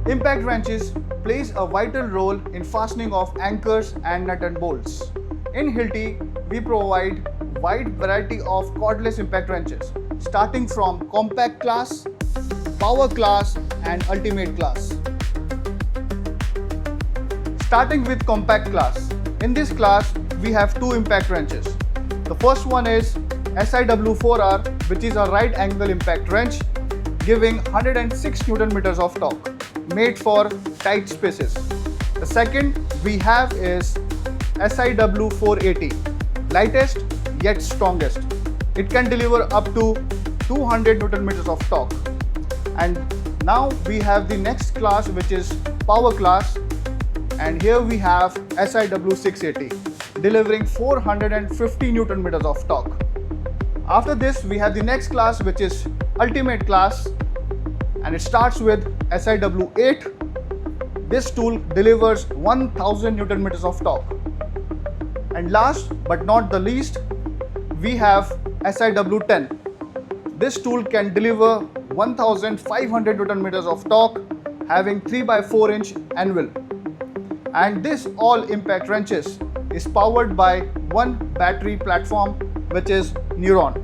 Impact wrenches plays a vital role in fastening of anchors and nut and bolts. In Hilti, we provide wide variety of cordless impact wrenches, starting from compact class, power class and ultimate class. Starting with compact class. In this class, we have two impact wrenches. The first one is SIW4R, which is a right angle impact wrench giving 106 Newton meters of torque, made for tight spaces. The second we have is SIW480, lightest yet strongest. It can deliver up to 200 Newton meters of torque. And now we have the next class, which is power class, and here we have SIW680, delivering 450 Newton meters of torque. After this we have the next class, which is ultimate class, and it starts with SIW8. This tool delivers 1000 Newton meters of torque. And last but not the least, we have SIW10. This tool can deliver 1500 Newton meters of torque, having 3x4 inch anvil. And this all impact wrenches is powered by one battery platform, which is Neuron.